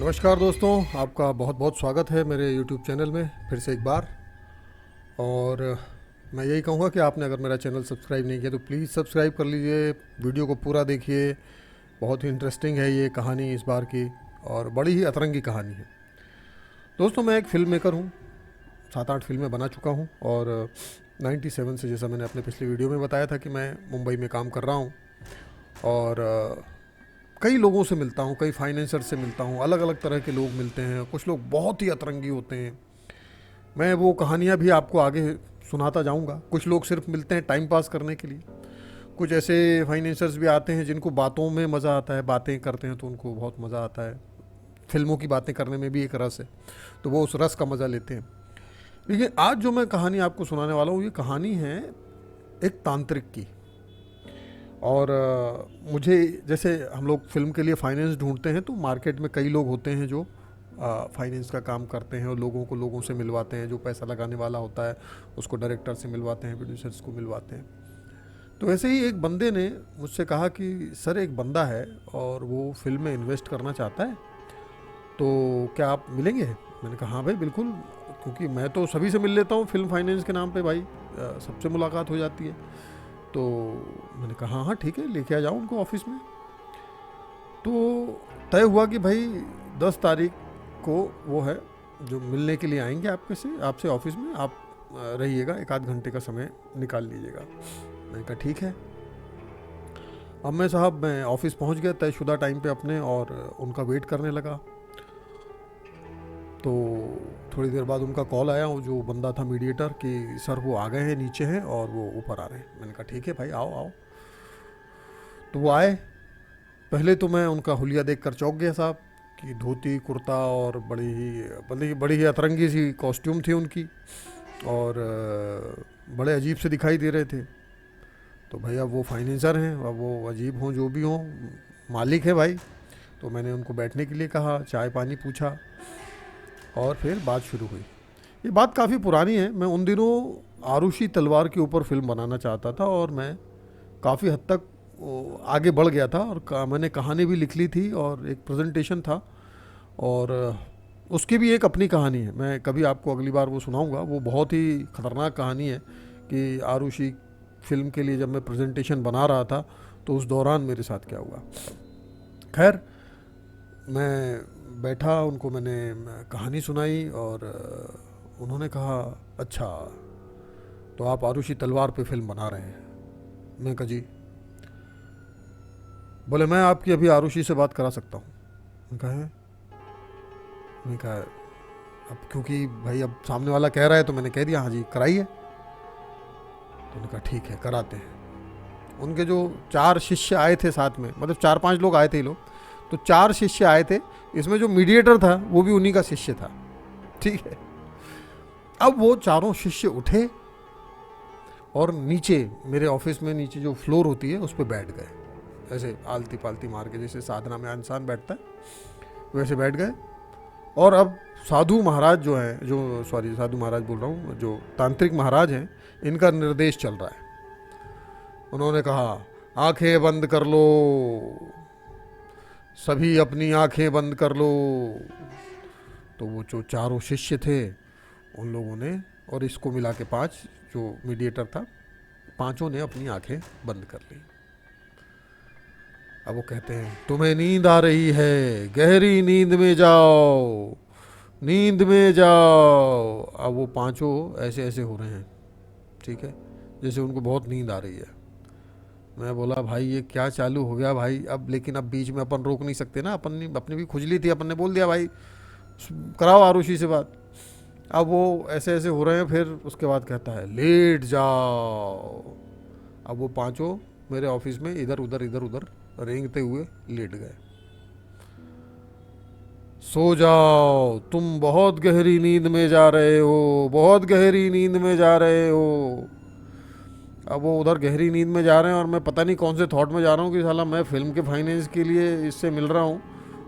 नमस्कार दोस्तों, आपका बहुत बहुत स्वागत है मेरे YouTube चैनल में फिर से एक बार। और मैं यही कहूँगा कि आपने अगर मेरा चैनल सब्सक्राइब नहीं किया तो प्लीज़ सब्सक्राइब कर लीजिए, वीडियो को पूरा देखिए। बहुत ही इंटरेस्टिंग है ये कहानी इस बार की और बड़ी ही अतरंगी कहानी है। दोस्तों, मैं एक फ़िल्म मेकर हूँ, 7-8 फिल्में बना चुका हूँ और 97 से, जैसा मैंने अपने पिछले वीडियो में बताया था, कि मैं मुंबई में काम कर रहा हूँ और कई लोगों से मिलता हूँ, कई फाइनेंसर से मिलता हूँ, अलग अलग तरह के लोग मिलते हैं। कुछ लोग बहुत ही अतरंगी होते हैं, मैं वो कहानियाँ भी आपको आगे सुनाता जाऊँगा। कुछ लोग सिर्फ मिलते हैं टाइम पास करने के लिए, कुछ ऐसे फाइनेंसर्स भी आते हैं जिनको बातों में मज़ा आता है, बातें करते हैं तो उनको बहुत मज़ा आता है। फिल्मों की बातें करने में भी एक रस है, तो वो उस रस का मज़ा लेते हैं। लेकिन आज जो मैं कहानी आपको सुनाने वाला हूँ, ये कहानी है एक तांत्रिक की। और मुझे, जैसे हम लोग फिल्म के लिए फाइनेंस ढूंढते हैं तो मार्केट में कई लोग होते हैं जो फाइनेंस का काम करते हैं और लोगों को लोगों से मिलवाते हैं। जो पैसा लगाने वाला होता है उसको डायरेक्टर से मिलवाते हैं, प्रोड्यूसर्स को मिलवाते हैं। तो ऐसे ही एक बंदे ने मुझसे कहा कि सर, एक बंदा है और वो फिल्म में इन्वेस्ट करना चाहता है, तो क्या आप मिलेंगे? मैंने कहा हाँ भाई बिल्कुल, क्योंकि मैं तो सभी से मिल लेता हूँ फिल्म फाइनेंस के नाम पे भाई, सबसे मुलाकात हो जाती है। तो मैंने कहा हाँ हाँ ठीक है, लेके आ जाओ उनको ऑफिस में। तो तय हुआ कि भाई 10 तारीख को वो है जो मिलने के लिए आएंगे आपसे ऑफिस में। आप रहिएगा, 1 आध घंटे का समय निकाल लीजिएगा। मैंने कहा ठीक है। अब मैं ऑफिस पहुंच गया तयशुदा टाइम पे अपने, और उनका वेट करने लगा। तो थोड़ी देर बाद उनका कॉल आया, वो जो बंदा था मीडिएटर, कि सर वो आ गए हैं, नीचे हैं और वो ऊपर आ रहे हैं। मैंने कहा ठीक है भाई, आओ आओ। तो वो आए। पहले तो मैं उनका हुलिया देखकर चौंक गया साहब, कि धोती कुर्ता और बड़ी ही अतरंगी सी कॉस्ट्यूम थी उनकी, और बड़े अजीब से दिखाई दे रहे थे। तो भाई अब वो फाइनेंसर हैं, अब वो अजीब हों जो भी हों, मालिक है भाई। तो मैंने उनको बैठने के लिए कहा, चाय पानी पूछा और फिर बात शुरू हुई। ये बात काफ़ी पुरानी है। मैं उन दिनों आरुषि तलवार के ऊपर फिल्म बनाना चाहता था और मैं काफ़ी हद तक आगे बढ़ गया था, और मैंने कहानी भी लिख ली थी और एक प्रेजेंटेशन था, और उसकी भी एक अपनी कहानी है। मैं कभी आपको अगली बार वो सुनाऊंगा। वो बहुत ही ख़तरनाक कहानी है कि आरुषि फिल्म के लिए जब मैं प्रेजेंटेशन बना रहा था तो उस दौरान मेरे साथ क्या हुआ। खैर, मैं बैठा, उनको मैंने कहानी सुनाई और उन्होंने कहा अच्छा, तो आप आरुषि तलवार पे फिल्म बना रहे हैं? मैं कहा जी। बोले मैं आपकी अभी आरुषि से बात करा सकता हूँ। मैं कहा है? मैं कहा अब क्योंकि भाई अब सामने वाला कह रहा है तो मैंने कह दिया हाँ जी कराइए। तो उन्होंने कहा ठीक है कराते हैं। उनके जो 4 शिष्य आए थे साथ में, मतलब 4-5 लोग आए थे ये लोग, तो 4 शिष्य आए थे। इसमें जो मीडिएटर था वो भी उन्हीं का शिष्य था, ठीक है। अब वो चारों शिष्य उठे और नीचे, मेरे ऑफिस में नीचे जो फ्लोर होती है उस पर बैठ गए, ऐसे आलती पालती मार के, जैसे साधना में इंसान बैठता है वैसे बैठ गए। और अब साधु महाराज जो हैं, साधु महाराज बोल रहा हूँ, जो तांत्रिक महाराज हैं, इनका निर्देश चल रहा है। उन्होंने कहा आंखें बंद कर लो, सभी अपनी आंखें बंद कर लो। तो वो जो चारों शिष्य थे उन लोगों ने, और इसको मिला के 5 जो मीडिएटर था, 5 ने अपनी आंखें बंद कर ली। अब वो कहते हैं तुम्हें नींद आ रही है, गहरी नींद में जाओ, नींद में जाओ। अब वो 5 ऐसे ऐसे हो रहे हैं, ठीक है, जैसे उनको बहुत नींद आ रही है। मैं बोला भाई ये क्या चालू हो गया भाई अब, लेकिन अब बीच में अपन रोक नहीं सकते ना, अपनी भी खुजली थी, अपन ने बोल दिया भाई कराओ आरुषि से बात। अब वो ऐसे ऐसे हो रहे हैं, फिर उसके बाद कहता है लेट जाओ। अब वो 5 मेरे ऑफिस में इधर उधर रेंगते हुए लेट गए। सो जाओ, तुम बहुत गहरी नींद में जा रहे हो, बहुत गहरी नींद में जा रहे हो। अब वो उधर गहरी नींद में जा रहे हैं और मैं पता नहीं कौन से थॉट में जा रहा हूँ कि साला मैं फिल्म के फाइनेंस के लिए इससे मिल रहा हूँ,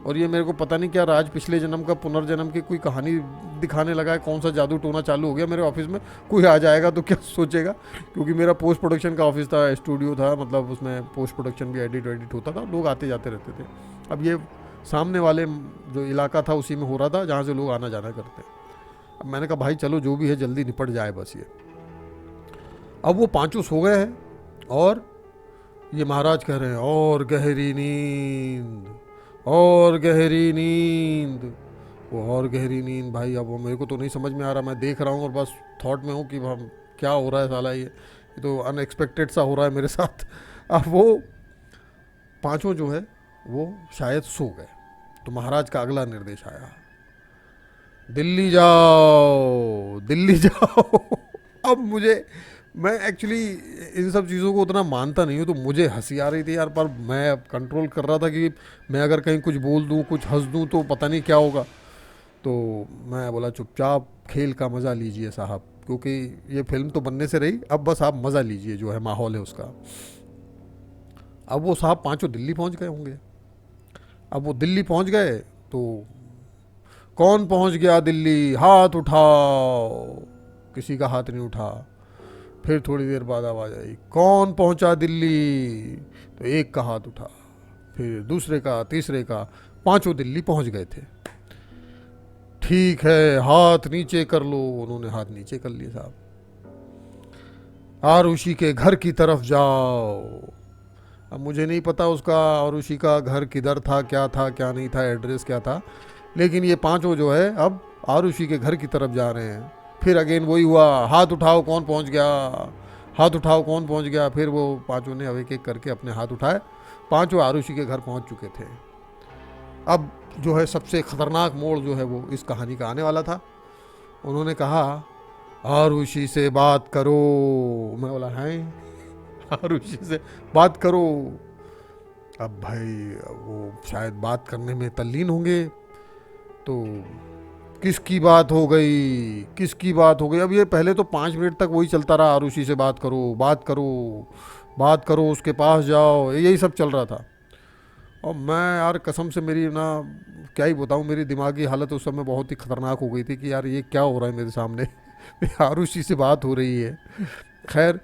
और ये मेरे को पता नहीं क्या राज पिछले जन्म का पुनर्जन्म की कोई कहानी दिखाने लगा है। कौन सा जादू टोना चालू हो गया मेरे ऑफिस में। कोई आ जाएगा तो क्या सोचेगा, क्योंकि मेरा पोस्ट प्रोडक्शन का ऑफिस था, स्टूडियो था, मतलब उसमें पोस्ट प्रोडक्शन भी एडिट होता था, लोग आते जाते रहते थे। अब ये सामने वाले जो इलाका था उसी में हो रहा था जहाँ से लोग आना जाना करते हैं। अब मैंने कहा भाई चलो जो भी है जल्दी निपट जाए बस ये। अब वो पांचों सो गए हैं और ये महाराज कह रहे हैं और गहरी नींद, और गहरी नींद। वो और गहरी नींद भाई, अब वो मेरे को तो नहीं समझ में आ रहा, मैं देख रहा हूँ और बस थॉट में हूँ कि हम क्या हो रहा है साला, ये तो अनएक्सपेक्टेड सा हो रहा है मेरे साथ। अब वो पांचों जो है वो शायद सो गए, तो महाराज का अगला निर्देश आया, दिल्ली जाओ, दिल्ली जाओ। अब मुझे, मैं एक्चुअली इन सब चीज़ों को उतना मानता नहीं हूँ, तो मुझे हंसी आ रही थी यार, पर मैं अब कंट्रोल कर रहा था कि मैं अगर कहीं कुछ बोल दूँ, कुछ हंस दूँ तो पता नहीं क्या होगा। तो मैं बोला चुपचाप खेल का मज़ा लीजिए साहब, क्योंकि ये फिल्म तो बनने से रही, अब बस आप मज़ा लीजिए जो है माहौल है उसका। अब वो साहब पांचों दिल्ली पहुंच गए होंगे। अब वो दिल्ली पहुंच गए तो कौन पहुंच गया दिल्ली, हाथ उठाओ, किसी का हाथ नहीं उठा। फिर थोड़ी देर बाद आवाज़ आई, कौन पहुंचा दिल्ली, तो एक का हाथ उठा, फिर दूसरे का, तीसरे का, पांचों दिल्ली पहुंच गए थे। ठीक है हाथ नीचे कर लो, उन्होंने हाथ नीचे कर लिए साहब। आरुषि के घर की तरफ जाओ। अब मुझे नहीं पता उसका आरुषि का घर किधर था, क्या नहीं था, एड्रेस क्या था, लेकिन ये पांचों जो है अब आरुषि के घर की तरफ जा रहे हैं। फिर अगेन वही हुआ, हाथ उठाओ कौन पहुंच गया, हाथ उठाओ कौन पहुंच गया। फिर वो पांचों ने अब एक एक करके अपने हाथ उठाए, पांचों आरुषि के घर पहुंच चुके थे। अब जो है सबसे खतरनाक मोड़ जो है वो इस कहानी का आने वाला था। उन्होंने कहा आरुषि से बात करो। मैं बोला है, आरुषि से बात करो। अब भाई वो शायद बात करने में तल्लीन होंगे, तो किसकी बात हो गई, किसकी बात हो गई। अब ये पहले तो 5 मिनट तक वही चलता रहा, आरुषि से बात करो, बात करो, बात करो, उसके पास जाओ, यही सब चल रहा था। और मैं यार कसम से, मेरी ना क्या ही बताऊँ, मेरी दिमागी हालत उस समय बहुत ही ख़तरनाक हो गई थी कि यार ये क्या हो रहा है मेरे सामने। आरुषि से बात हो रही है। खैर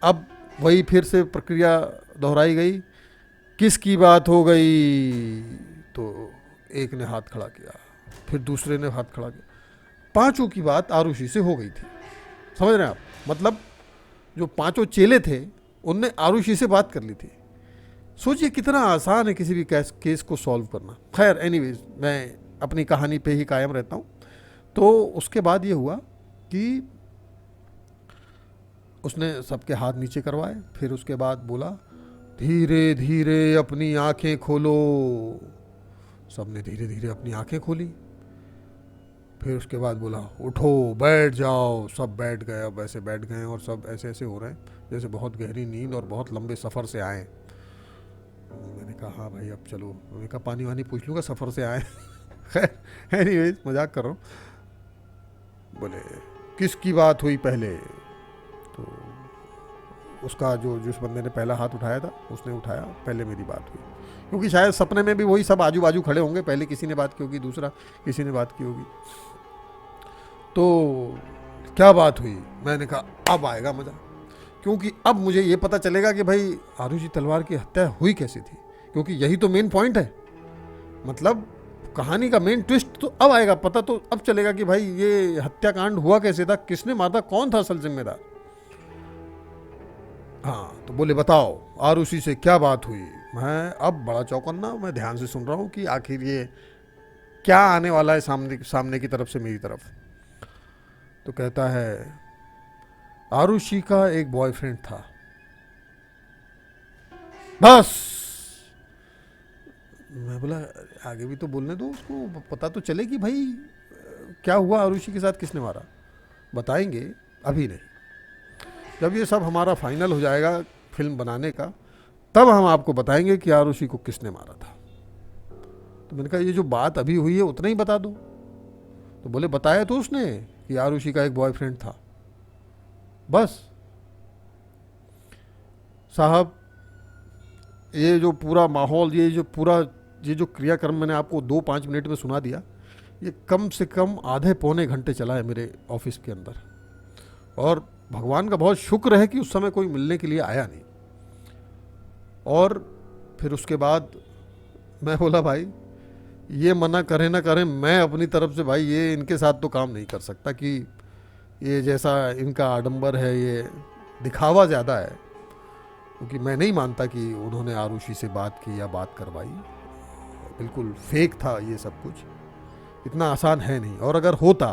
अब वही फिर से प्रक्रिया दोहराई गई, किसकी बात हो गई, तो एक ने हाथ खड़ा किया, फिर दूसरे ने हाथ खड़ा किया। पांचों की बात आरुषि से हो गई थी। समझ रहे हैं आप, मतलब जो पांचों चेले थे उनने आरुषि से बात कर ली थी। सोचिए कितना आसान है किसी भी केस को सॉल्व करना। खैर एनीवेज, मैं अपनी कहानी पे ही कायम रहता हूँ। तो उसके बाद ये हुआ कि उसने सबके हाथ नीचे करवाए, फिर उसके बाद बोला धीरे धीरे अपनी आंखें खोलो। सबने धीरे धीरे अपनी आंखें खोली। फिर उसके बाद बोला उठो बैठ जाओ। सब बैठ गए, अब ऐसे बैठ गए और सब ऐसे ऐसे हो रहे हैं जैसे बहुत गहरी नींद और बहुत लंबे सफ़र से आए। मैंने कहा हाँ भाई अब चलो, मैंने कहा पानी वानी पूछ लूँगा, सफ़र से आए। खैर एनीवेज, मजाक कर रहा हूँ। बोले किसकी बात हुई पहले, तो उसका जो जिस बंदे ने पहला हाथ उठाया था उसने उठाया, पहले मेरी बात हुई। क्योंकि शायद सपने में भी वही सब आजू बाजू खड़े होंगे, पहले किसी ने बात की होगी, दूसरा किसी ने बात की होगी। तो क्या बात हुई, मैंने कहा अब आएगा मज़ा, क्योंकि अब मुझे ये पता चलेगा कि भाई आरुषि तलवार की हत्या हुई कैसे थी, क्योंकि यही तो मेन पॉइंट है। मतलब कहानी का मेन ट्विस्ट तो अब आएगा, पता तो अब चलेगा कि भाई ये हत्याकांड हुआ कैसे था, किसने मारा, कौन था असल जिम्मेदार। हाँ, तो बोले बताओ आरुषि से क्या बात हुई। मैं अब बड़ा चौकन्ना, मैं ध्यान से सुन रहा हूँ कि आखिर ये क्या आने वाला है सामने की तरफ से मेरी तरफ। तो कहता है आरुषि का एक बॉयफ्रेंड था। बस। मैं बोला आगे भी तो बोलने दो उसको, पता तो चले कि भाई क्या हुआ आरुषि के साथ, किसने मारा। बताएंगे, अभी नहीं। जब ये सब हमारा फाइनल हो जाएगा फिल्म बनाने का, तब हम आपको बताएंगे कि आरुषि को किसने मारा था। तो मैंने कहा ये जो बात अभी हुई है उतना ही बता दो। तो बोले बताया तो उसने कि आरुषि का एक बॉयफ्रेंड था। बस साहब, ये जो पूरा माहौल, ये जो क्रियाक्रम मैंने आपको 2-5 मिनट में सुना दिया, ये कम से कम आधे पौने घंटे चला है मेरे ऑफिस के अंदर। और भगवान का बहुत शुक्र है कि उस समय कोई मिलने के लिए आया नहीं। और फिर उसके बाद मैं बोला भाई ये मना करें ना करें, मैं अपनी तरफ से भाई ये इनके साथ तो काम नहीं कर सकता कि ये जैसा इनका आडंबर है, ये दिखावा ज़्यादा है। क्योंकि मैं नहीं मानता कि उन्होंने आरुषि से बात की या बात करवाई, बिल्कुल फेक था ये सब कुछ, इतना आसान है नहीं। और अगर होता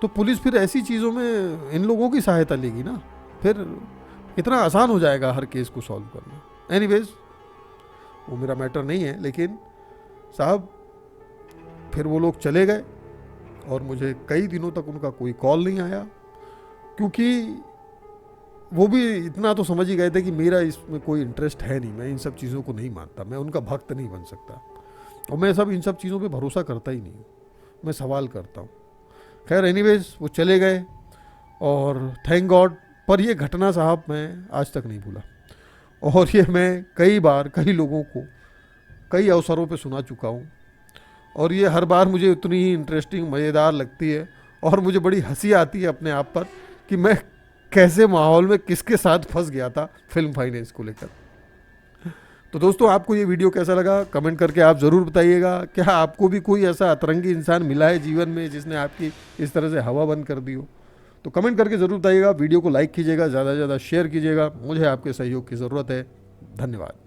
तो पुलिस फिर ऐसी चीज़ों में इन लोगों की सहायता लेगी ना, फिर इतना आसान हो जाएगा हर केस को सॉल्व करना। एनीवेज वो मेरा मैटर नहीं है, लेकिन साहब फिर वो लोग चले गए और मुझे कई दिनों तक उनका कोई कॉल नहीं आया, क्योंकि वो भी इतना तो समझ ही गए थे कि मेरा इसमें कोई इंटरेस्ट है नहीं, मैं इन सब चीज़ों को नहीं मानता, मैं उनका भक्त नहीं बन सकता, और मैं इन सब चीज़ों पे भरोसा करता ही नहीं हूँ, मैं सवाल करता हूँ। खैर एनीवेज वो चले गए और थैंक गॉड। पर ये घटना साहब मैं आज तक नहीं भूला, और ये मैं कई बार कई लोगों को कई अवसरों पे सुना चुका हूँ, और ये हर बार मुझे उतनी ही इंटरेस्टिंग मज़ेदार लगती है, और मुझे बड़ी हंसी आती है अपने आप पर कि मैं कैसे माहौल में किसके साथ फंस गया था फिल्म फाइनेंस को लेकर। तो दोस्तों आपको ये वीडियो कैसा लगा कमेंट करके आप ज़रूर बताइएगा। क्या आपको भी कोई ऐसा अतरंगी इंसान मिला है जीवन में जिसने आपकी इस तरह से हवा बंद कर दी हो? तो कमेंट करके ज़रूर बताइएगा। वीडियो को लाइक कीजिएगा, ज़्यादा से ज़्यादा शेयर कीजिएगा, मुझे आपके सहयोग की ज़रूरत है। धन्यवाद।